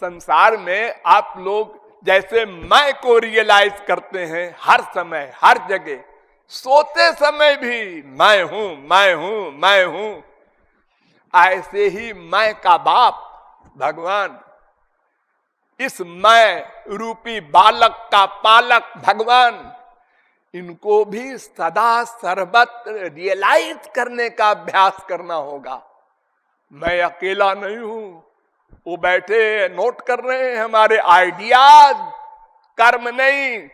संसार में आप लोग जैसे मैं को रियलाइज करते हैं हर समय हर जगह, सोते समय भी मैं हूं मैं हूं मैं हूं, ऐसे ही मैं का बाप भगवान, इस मैं रूपी बालक का पालक भगवान, इनको भी सदा सर्वत्र रियलाइज करने का अभ्यास करना होगा। मैं अकेला नहीं हूं, वो बैठे नोट कर रहे हैं हमारे आइडियाज, कर्म नहीं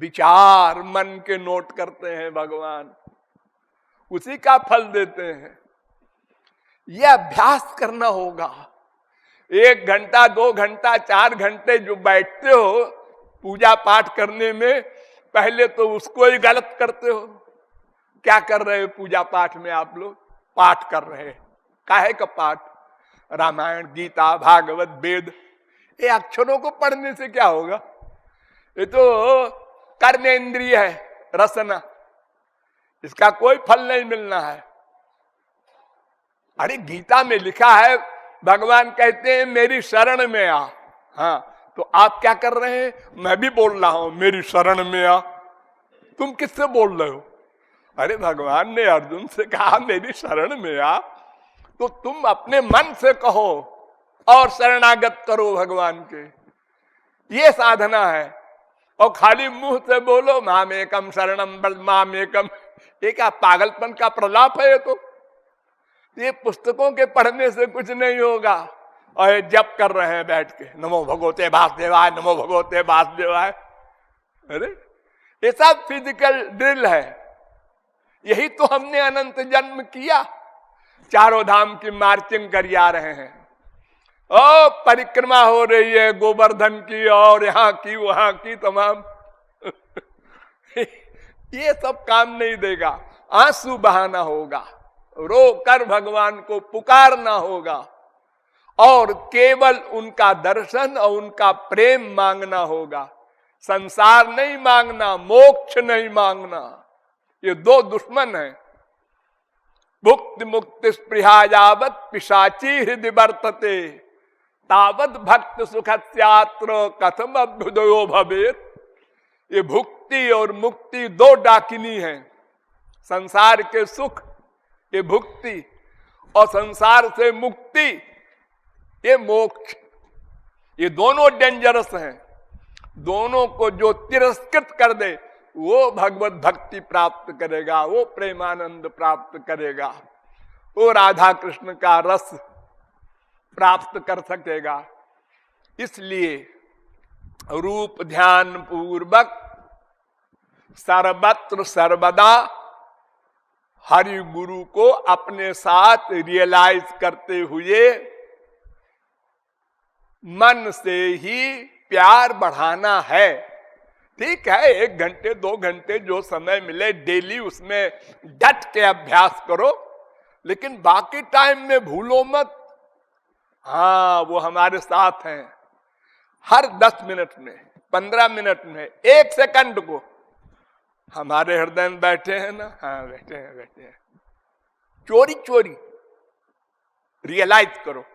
विचार मन के नोट करते हैं भगवान, उसी का फल देते हैं। यह अभ्यास करना होगा। 1 घंटा 2 घंटा 4 घंटे जो बैठते हो पूजा पाठ करने में, पहले तो उसको ही गलत करते हो। क्या कर रहे हो पूजा पाठ में आप लोग? पाठ कर रहे हैं। काहे का पाठ? रामायण गीता भागवत वेद, ये अक्षरों को पढ़ने से क्या होगा? ये तो कर्मेंद्रिय है, रसना, इसका कोई फल नहीं मिलना है। अरे गीता में लिखा है, भगवान कहते हैं मेरी शरण में आ। हाँ, तो आप क्या कर रहे हैं? मैं भी बोल रहा हूं मेरी शरण में आ। तुम किससे बोल रहे हो? अरे भगवान ने अर्जुन से कहा मेरी शरण में आ, तो तुम अपने मन से कहो और शरणागत करो भगवान के। ये साधना है। और खाली मुंह से बोलो माम एकम शरणम माम एकम, ये क्या पागलपन का प्रलाप है? ये पुस्तकों के पढ़ने से कुछ नहीं होगा। और ये जप कर रहे हैं बैठ के, नमो भगवते वासुदेवाय नमो भगवते वासुदेवाय। अरे ये सब फिजिकल ड्रिल है। यही तो हमने अनंत जन्म किया। चारों धाम की मार्चिंग कर आ रहे हैं, ओ परिक्रमा हो रही है गोवर्धन की और यहाँ की वहां की तमाम ये सब काम नहीं देगा। आंसू बहाना होगा, रो कर भगवान को पुकारना होगा और केवल उनका दर्शन और उनका प्रेम मांगना होगा। संसार नहीं मांगना, मोक्ष नहीं मांगना। ये दो दुश्मन हैं। मुक्ति मुक्ति स्पृहा यावत पिशाची हृदय वर्तते, तावत भक्त सुखस्यात्र कथम अभ्युदयो भवेत। ये भुक्ति और मुक्ति दो डाकिनी हैं। संसार के सुख ये भुक्ति और संसार से मुक्ति ये मोक्ष। ये दोनों डेंजरस हैं। दोनों को जो तिरस्कृत कर दे वो भगवत भक्ति प्राप्त करेगा, वो प्रेमानंद प्राप्त करेगा, वो राधा कृष्ण का रस प्राप्त कर सकेगा। इसलिए रूप ध्यान पूर्वक सर्वत्र सर्वदा हरि गुरु को अपने साथ रियलाइज करते हुए मन से ही प्यार बढ़ाना है। ठीक है, 1 घंटे 2 घंटे जो समय मिले डेली उसमें डट के अभ्यास करो, लेकिन बाकी टाइम में भूलो मत। हाँ, वो हमारे साथ हैं। हर 10 मिनट में 15 मिनट में 1 सेकंड को हमारे हृदय में बैठे हैं ना। हाँ बैठे हैं। चोरी चोरी रियलाइज करो,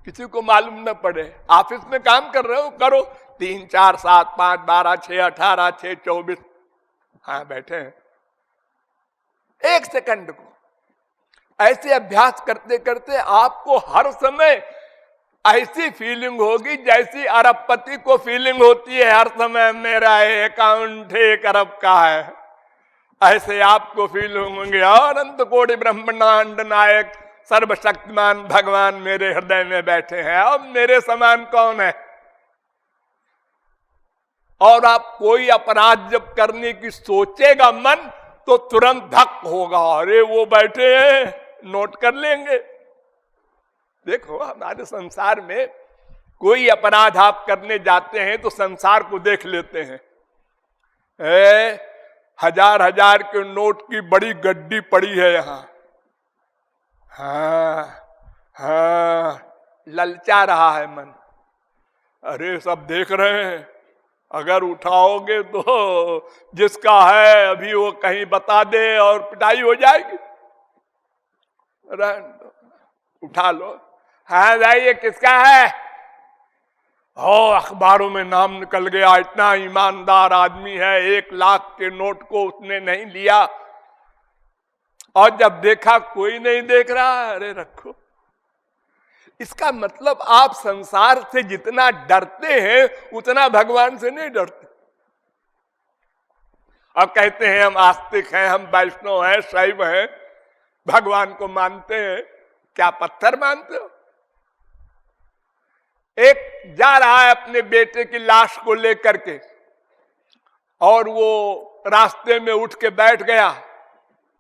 किसी को मालूम न पड़े। ऑफिस में काम कर रहे हो, करो 3 4 7 5 12 6 18 6 24। हाँ बैठे हैं। 1 सेकंड को ऐसे अभ्यास करते करते आपको हर समय ऐसी फीलिंग होगी जैसी अरबपति को फीलिंग होती है हर समय मेरा अकाउंट 1 अरब का है। ऐसे आपको फील होंगे अनंत कोटि ब्रह्मांड नायक सर्वशक्तिमान भगवान मेरे हृदय में बैठे हैं। अब मेरे समान कौन है? और आप कोई अपराध जब करने की सोचेगा मन, तो तुरंत धक होगा, अरे वो बैठे हैं, नोट कर लेंगे। देखो हमारे संसार में कोई अपराध आप करने जाते हैं तो संसार को देख लेते हैं। 1000 के नोट की बड़ी गड्डी पड़ी है यहाँ। हाँ, ललचा रहा है मन। अरे सब देख रहे हैं, अगर उठाओगे तो जिसका है अभी वो कहीं बता दे और पिटाई हो जाएगी। उठा लो। हाँ भाई ये किसका है? अखबारों में नाम निकल गया, इतना ईमानदार आदमी है, 1 लाख के नोट को उसने नहीं लिया। और जब देखा कोई नहीं देख रहा, अरे रखो। इसका मतलब आप संसार से जितना डरते हैं उतना भगवान से नहीं डरते। अब कहते हैं हम आस्तिक हैं, हम वैष्णव हैं, शैव हैं, भगवान को मानते हैं। क्या पत्थर मानते हो? एक जा रहा है अपने बेटे की लाश को लेकर के, और वो रास्ते में उठ के बैठ गया।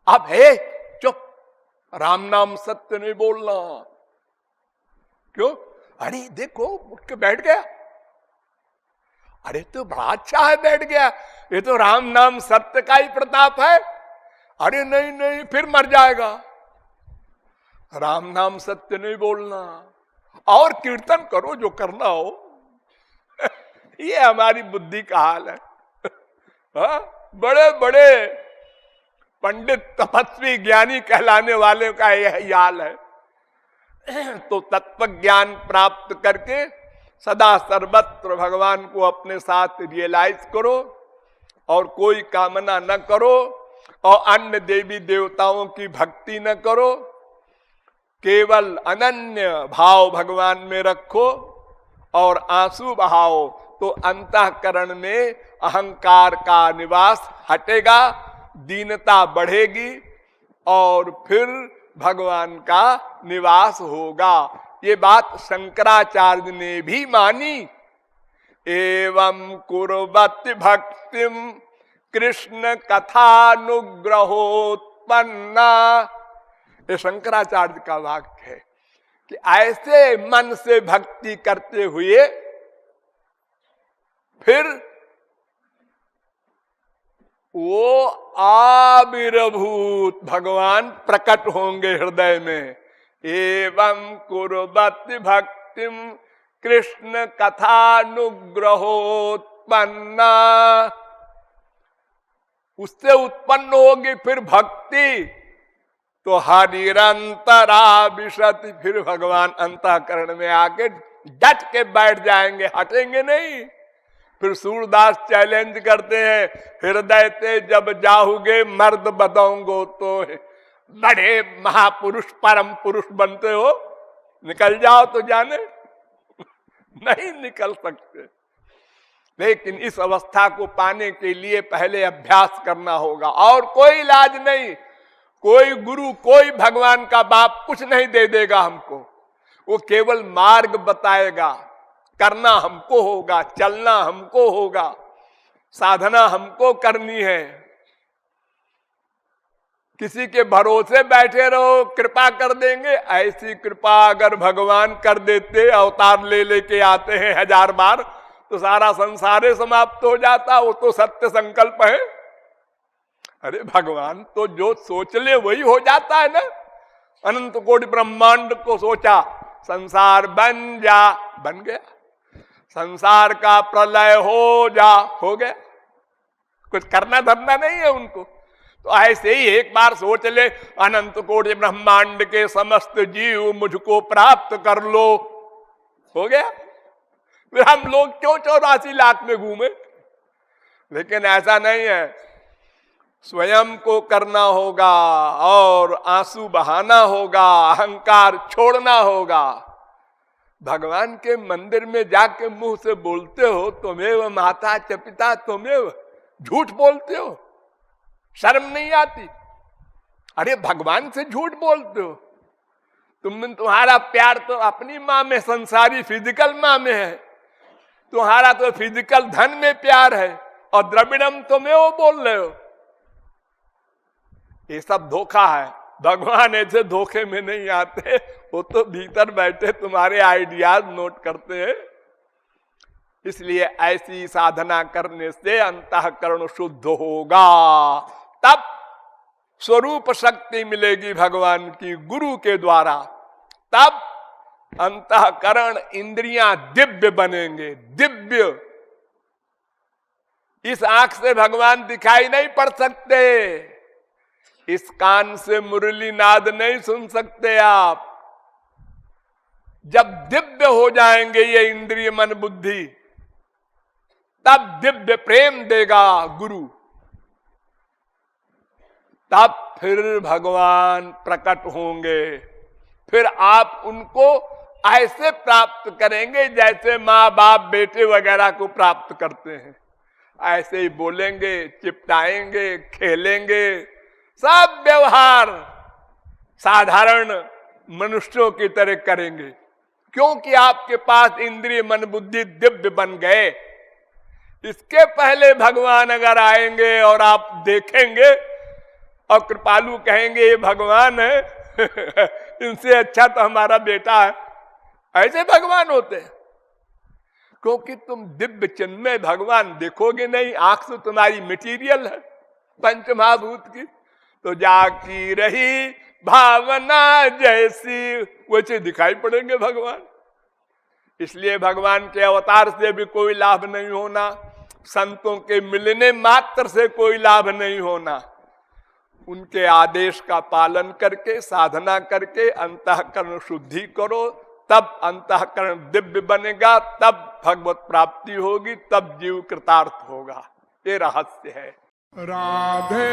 अब हे चुप, राम नाम सत्य नहीं बोलना। क्यों? अरे देखो उठ के बैठ गया। अरे तो बड़ा अच्छा है बैठ गया, ये तो राम नाम सत्य का ही प्रताप है। अरे नहीं नहीं, फिर मर जाएगा। राम नाम सत्य नहीं बोलना, और कीर्तन करो जो करना हो। ये हमारी बुद्धि का हाल है। हाँ? बड़े बड़े पंडित तपस्वी ज्ञानी कहलाने वाले का यह हाल है। तो तत्व ज्ञान प्राप्त करके सदा सर्वत्र भगवान को अपने साथ रियलाइज करो, और कोई कामना न करो, और अन्य देवी देवताओं की भक्ति न करो। केवल अनन्य भाव भगवान में रखो, और आंसू बहाओ तो अंतःकरण में अहंकार का निवास हटेगा, दीनता बढ़ेगी, और फिर भगवान का निवास होगा। ये बात शंकराचार्य ने भी मानी। एवं कुर्वति भक्तिम कृष्ण कथानुग्रहोत्पन्ना, ये शंकराचार्य का वाक्य है कि ऐसे मन से भक्ति करते हुए फिर वो आविर्भूत भगवान प्रकट होंगे हृदय में। एवं कुर्वति भक्तिम कृष्ण कथानुग्रहोत्पन्ना, उससे उत्पन्न होगी फिर भक्ति, तो हरिरंतरा विशति, फिर भगवान अंतःकरण में आके डट के बैठ जाएंगे, हटेंगे नहीं। फिर सूरदास चैलेंज करते हैं, हृदय ते जब जाओगे मर्द बदोंगो, तो बड़े महापुरुष परम पुरुष बनते हो, निकल जाओ तो जाने। नहीं निकल सकते। लेकिन इस अवस्था को पाने के लिए पहले अभ्यास करना होगा, और कोई इलाज नहीं। कोई गुरु, कोई भगवान का बाप कुछ नहीं दे देगा हमको। वो केवल मार्ग बताएगा, करना हमको होगा, चलना हमको होगा, साधना हमको करनी है। किसी के भरोसे बैठे रहो कृपा कर देंगे, ऐसी कृपा अगर भगवान कर देते, अवतार ले लेके आते हैं 1000 बार, तो सारा संसार समाप्त हो जाता। वो तो सत्य संकल्प है। अरे भगवान तो जो सोच ले वही हो जाता है ना। अनंत कोटि ब्रह्मांड को सोचा, संसार बन जा, बन गया। संसार का प्रलय हो जा, हो गया। कुछ करना धरना नहीं है उनको। तो ऐसे ही एक बार सोच ले, अनंत कोटि ब्रह्मांड के समस्त जीव मुझको प्राप्त कर लो, हो गया। फिर हम लोग क्यों 84 लाख में घूमे? लेकिन ऐसा नहीं है। स्वयं को करना होगा, और आंसू बहाना होगा, अहंकार छोड़ना होगा। भगवान के मंदिर में जाके मुंह से बोलते हो तुमेव माता च पिता तुमेव, झूठ बोलते हो, शर्म नहीं आती? अरे भगवान से झूठ बोलते हो। तुम्हारा प्यार तो अपनी माँ में, संसारी फिजिकल माँ में है। तुम्हारा तो फिजिकल धन में प्यार है, और द्रविड़म तुम्हें वो बोल रहे हो। ये सब धोखा है। भगवान ऐसे धोखे में नहीं आते। वो तो भीतर बैठे तुम्हारे आइडियाज नोट करते हैं। इसलिए ऐसी साधना करने से अंतःकरण शुद्ध होगा, तब स्वरूप शक्ति मिलेगी भगवान की गुरु के द्वारा। तब अंतःकरण इंद्रियां दिव्य बनेंगे, दिव्य। इस आंख से भगवान दिखाई नहीं पड़ सकते, इस कान से मुरली नाद नहीं सुन सकते आप, जब दिव्य हो जाएंगे ये इंद्रिय मन बुद्धि, तब दिव्य प्रेम देगा गुरु, तब फिर भगवान प्रकट होंगे। फिर आप उनको ऐसे प्राप्त करेंगे जैसे माँ बाप बेटे वगैरह को प्राप्त करते हैं। ऐसे ही बोलेंगे, चिपटाएंगे, खेलेंगे, सब व्यवहार साधारण मनुष्यों की तरह करेंगे, क्योंकि आपके पास इंद्रिय मन बुद्धि दिव्य बन गए। इसके पहले भगवान अगर आएंगे और आप देखेंगे और कृपालु कहेंगे ये भगवान है इनसे अच्छा तो हमारा बेटा है, ऐसे भगवान होते हैं। क्योंकि तुम दिव्य चिन्मय भगवान देखोगे नहीं, आंख तो तुम्हारी मटीरियल है पंचमहाभूत की, तो जाकी रही भावना जैसी वैसे दिखाई पड़ेंगे भगवान। इसलिए भगवान के अवतार से भी कोई लाभ नहीं होना, संतों के मिलने मात्र से कोई लाभ नहीं होना। उनके आदेश का पालन करके, साधना करके अंतःकरण शुद्धि करो, तब अंतःकरण दिव्य बनेगा, तब भगवत प्राप्ति होगी, तब जीव कृतार्थ होगा। ये रहस्य है। राधे